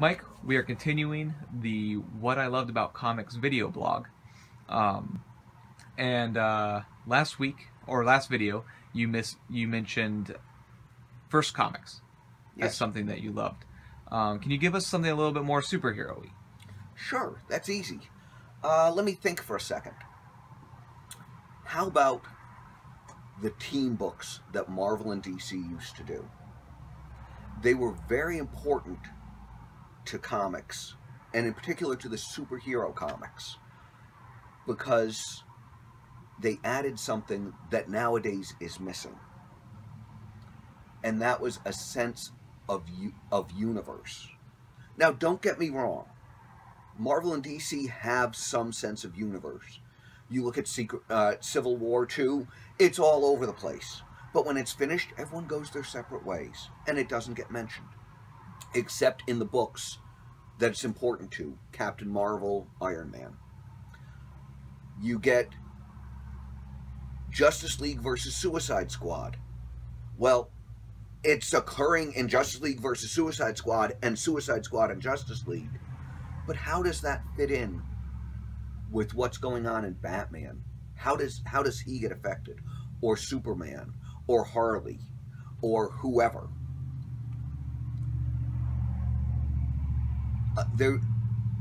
Mike, we are continuing the What I Loved About Comics video blog. Um, and last week, or last video, you mentioned First Comics as Yes. something that you loved. Can you give us something a little bit more superhero-y? Sure, that's easy. Let me think for a second. How about the team books that Marvel and DC used to do? They were very important to comics, and in particular to the superhero comics, because they added something that nowadays is missing, and that was a sense of universe. Now, don't get me wrong. Marvel and DC have some sense of universe. You look at Civil War 2, it's all over the place. But when it's finished, everyone goes their separate ways, and it doesn't get mentioned. Except in the books that it's important to. Captain Marvel, Iron Man. You get Justice League versus Suicide Squad. Well, it's occurring in Justice League versus Suicide Squad and Suicide Squad and Justice League. But how does that fit in with what's going on in Batman? How does he get affected? Or Superman? Or Harley? Or whoever?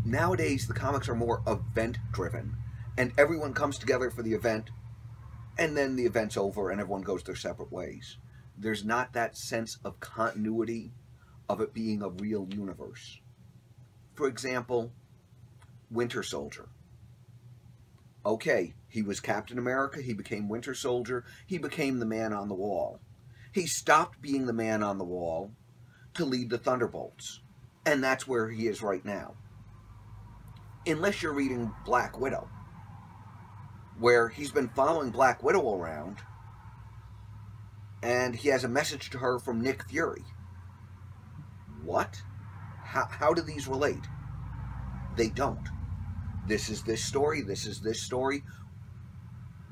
Nowadays, the comics are more event-driven. And everyone comes together for the event, and then the event's over and everyone goes their separate ways. There's not that sense of continuity of it being a real universe. For example, Winter Soldier. Okay, he was Captain America, he became Winter Soldier, he became the man on the wall. He stopped being the man on the wall to lead the Thunderbolts, and that's where he is right now. Unless you're reading Black Widow, where he's been following Black Widow around, and he has a message to her from Nick Fury. What? How do these relate? They don't. This is this story, this is this story.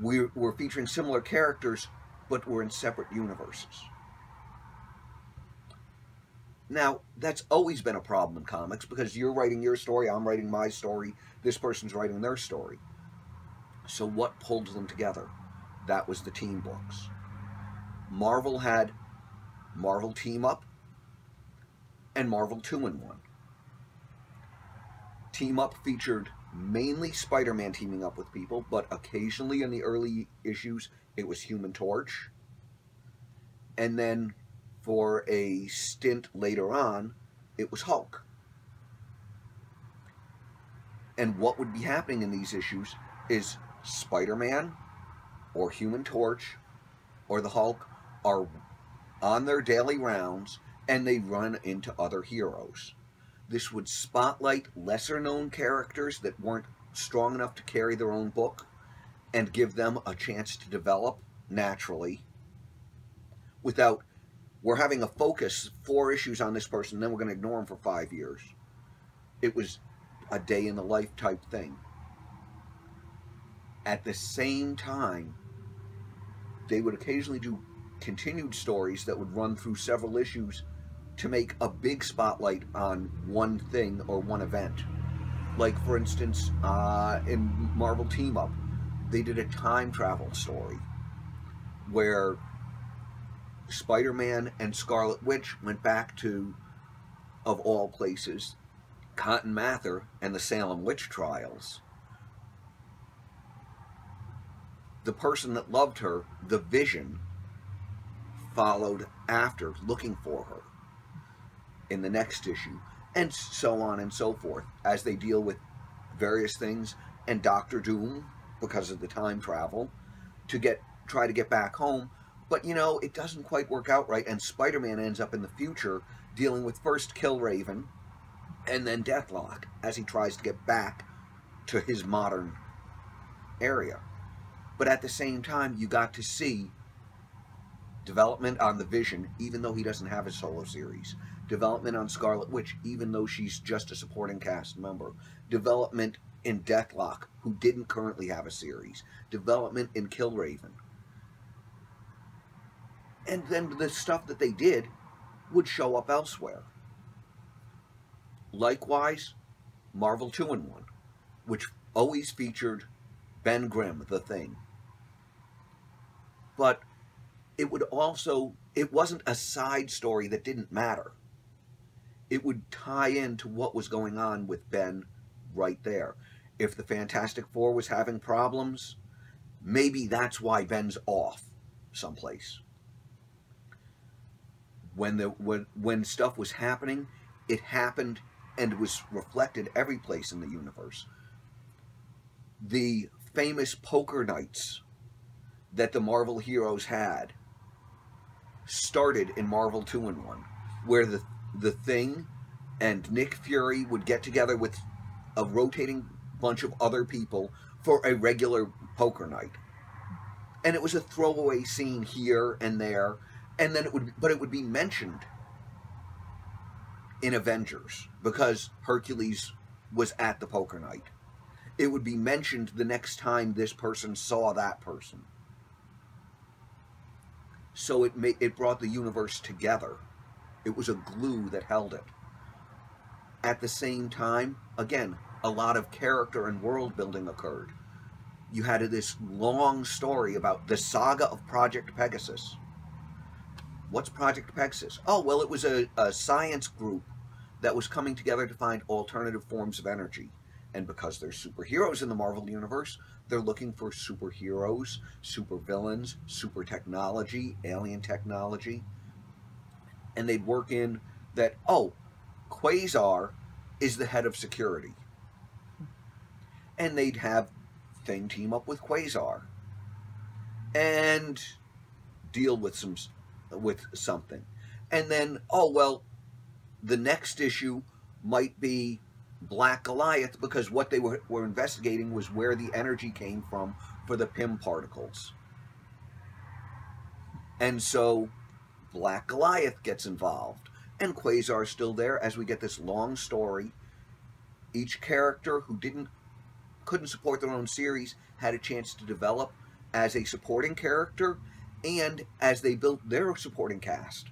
We're featuring similar characters, but we're in separate universes. Now, that's always been a problem in comics, because you're writing your story, I'm writing my story, this person's writing their story. So what pulled them together? That was the team books. Marvel had Marvel Team Up and Marvel 2-in-1. Team Up featured mainly Spider-Man teaming up with people, but occasionally in the early issues it was Human Torch. And then for a stint later on, it was Hulk. And what would be happening in these issues is Spider-Man or Human Torch or the Hulk are on their daily rounds and they run into other heroes. This would spotlight lesser-known characters that weren't strong enough to carry their own book and give them a chance to develop naturally without, we're having a focus, 4 issues on this person, then we're going to ignore them for 5 years. It was a day-in-the-life type thing. At the same time, they would occasionally do continued stories that would run through several issues to make a big spotlight on one thing or one event. Like, for instance, in Marvel Team Up, they did a time travel story where Spider-Man and Scarlet Witch went back to, of all places, Cotton Mather and the Salem witch trials. The person that loved her, the Vision, followed after, looking for her in the next issue, and so on and so forth, as they deal with various things, and Doctor Doom, because of the time travel, to try to get back home. But, you know, it doesn't quite work out right, and Spider-Man ends up in the future dealing with first Killraven and then Deathlock as he tries to get back to his modern area. But at the same time, you got to see development on the Vision, even though he doesn't have a solo series. Development on Scarlet Witch, even though she's just a supporting cast member. Development in Deathlock, who didn't currently have a series. Development in Killraven. And then the stuff that they did would show up elsewhere. Likewise, Marvel 2-in-1, which always featured Ben Grimm, the Thing. But it wasn't a side story that didn't matter. It would tie into what was going on with Ben right there. If the Fantastic Four was having problems, maybe that's why Ben's off someplace. When stuff was happening, it happened and was reflected every place in the universe. The famous poker nights that the Marvel heroes had started in Marvel 2-in-1, where the Thing and Nick Fury would get together with a rotating bunch of other people for a regular poker night. And it was a throwaway scene here and there, and then it would be mentioned in Avengers because Hercules was at the poker night. It would be mentioned the next time this person saw that person. So it brought the universe together. It was a glue that held it. At the same time, again, a lot of character and world building occurred. You had this long story about the saga of Project Pegasus. What's Project Pegasus? Oh, well, it was a science group that was coming together to find alternative forms of energy. And because there's superheroes in the Marvel Universe, they're looking for superheroes, supervillains, super technology, alien technology. And they'd work in that, oh, Quasar is the head of security. And they'd have Thing team up with Quasar and deal with something. And then, oh, well, the next issue might be Black Goliath, because what they were investigating was where the energy came from for the Pym particles. And so Black Goliath gets involved, and Quasar's still there as we get this long story. Each character who couldn't support their own series had a chance to develop as a supporting character and as they built their supporting cast,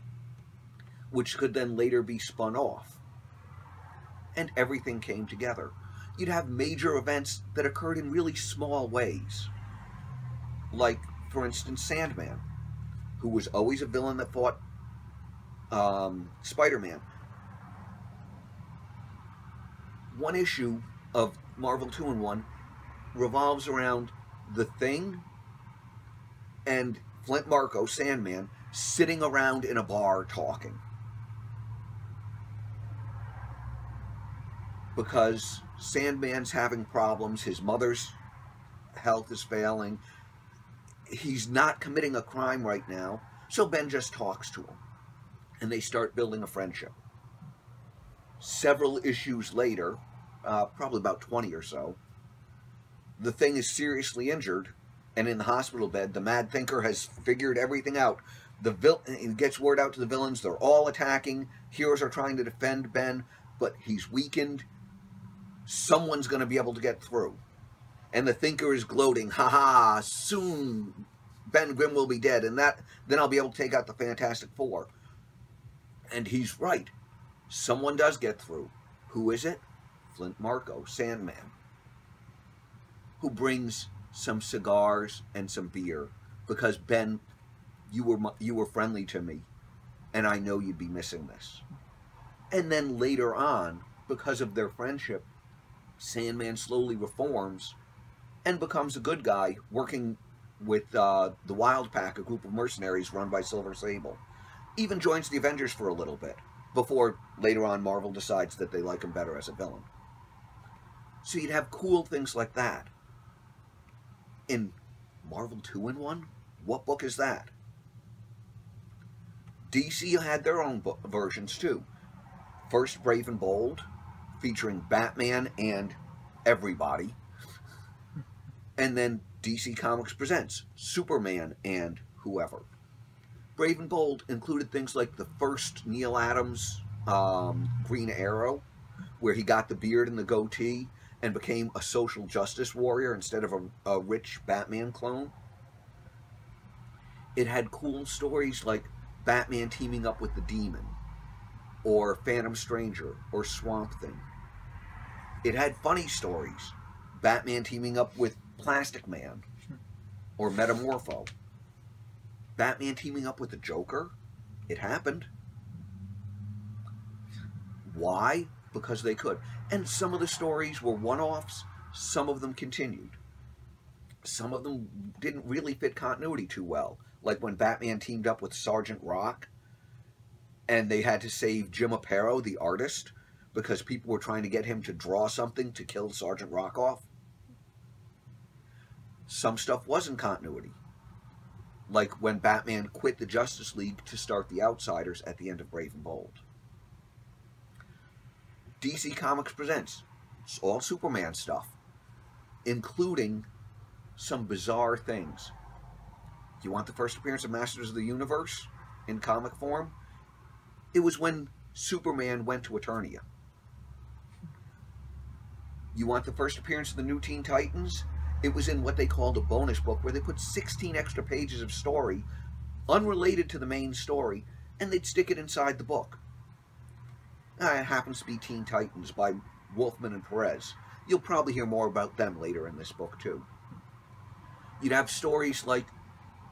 which could then later be spun off. And everything came together. You'd have major events that occurred in really small ways. Like, for instance, Sandman, who was always a villain that fought Spider-Man. One issue of Marvel 2-in-1 revolves around the Thing and Flint Marko, Sandman, sitting around in a bar talking. Because Sandman's having problems, his mother's health is failing, he's not committing a crime right now, so Ben just talks to him. And they start building a friendship. Several issues later, probably about 20 or so, the Thing is seriously injured, and in the hospital bed, the Mad Thinker has figured everything out. He gets word out to the villains, they're all attacking, heroes are trying to defend Ben, but he's weakened. Someone's going to be able to get through. And the Thinker is gloating, haha, soon Ben Grimm will be dead, and then I'll be able to take out the Fantastic Four. And he's right. Someone does get through. Who is it? Flint Marko, Sandman, who brings some cigars and some beer because, Ben, you were friendly to me, and I know you'd be missing this. And then later on, because of their friendship, Sandman slowly reforms and becomes a good guy, working with the Wild Pack, a group of mercenaries run by Silver Sable. Even joins the Avengers for a little bit, before later on Marvel decides that they like him better as a villain. So you'd have cool things like that. In Marvel 2-in-1, what book is that? DC had their own versions too. First, Brave and Bold, featuring Batman and everybody. And then DC Comics presents Superman and whoever. Brave and Bold included things like the first Neil Adams Green Arrow, where he got the beard and the goatee and became a social justice warrior instead of a rich Batman clone. It had cool stories like Batman teaming up with the Demon, or Phantom Stranger, or Swamp Thing. It had funny stories. Batman teaming up with Plastic Man, or Metamorpho. Batman teaming up with the Joker. It happened. Why? Because they could. And some of the stories were one-offs. Some of them continued. Some of them didn't really fit continuity too well. Like when Batman teamed up with Sergeant Rock, and they had to save Jim Aparo, the artist, because people were trying to get him to draw something to kill Sergeant Rock off. Some stuff was in continuity. Like when Batman quit the Justice League to start the Outsiders at the end of Brave and Bold. DC Comics presents all Superman stuff, including some bizarre things. You want the first appearance of Masters of the Universe in comic form? It was when Superman went to Eternia. You want the first appearance of the New Teen Titans? It was in what they called a bonus book, where they put 16 extra pages of story unrelated to the main story, and they'd stick it inside the book. It happens to be Teen Titans by Wolfman and Perez. You'll probably hear more about them later in this book too. You'd have stories like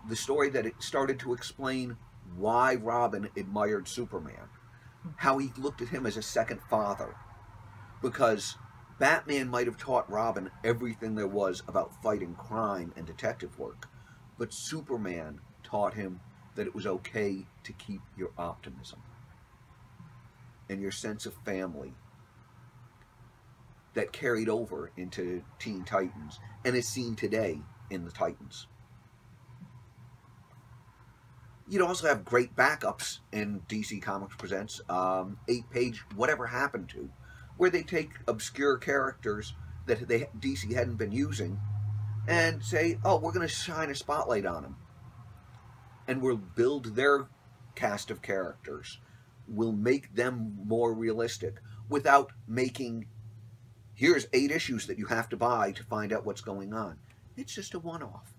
the story that it started to explain why Robin admired Superman, how he looked at him as a second father, because Batman might have taught Robin everything there was about fighting crime and detective work, but Superman taught him that it was okay to keep your optimism and your sense of family. That carried over into Teen Titans and is seen today in the Titans. You'd also have great backups in DC Comics Presents, 8-page Whatever Happened To, where they take obscure characters that DC hadn't been using and say, oh, we're going to shine a spotlight on them. And we'll build their cast of characters. We'll make them more realistic without making, here's 8 issues that you have to buy to find out what's going on. It's just a one-off.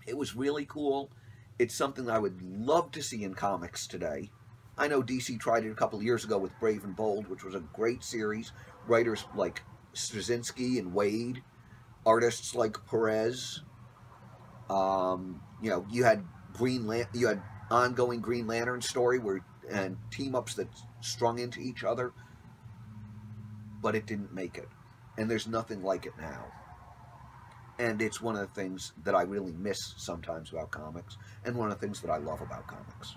It was really cool. It's something I would love to see in comics today. I know DC tried it a couple of years ago with Brave and Bold, which was a great series. Writers like Straczynski and Wade, artists like Perez. You had you had ongoing Green Lantern story and team-ups that strung into each other, but it didn't make it. And there's nothing like it now. And it's one of the things that I really miss sometimes about comics, and one of the things that I love about comics.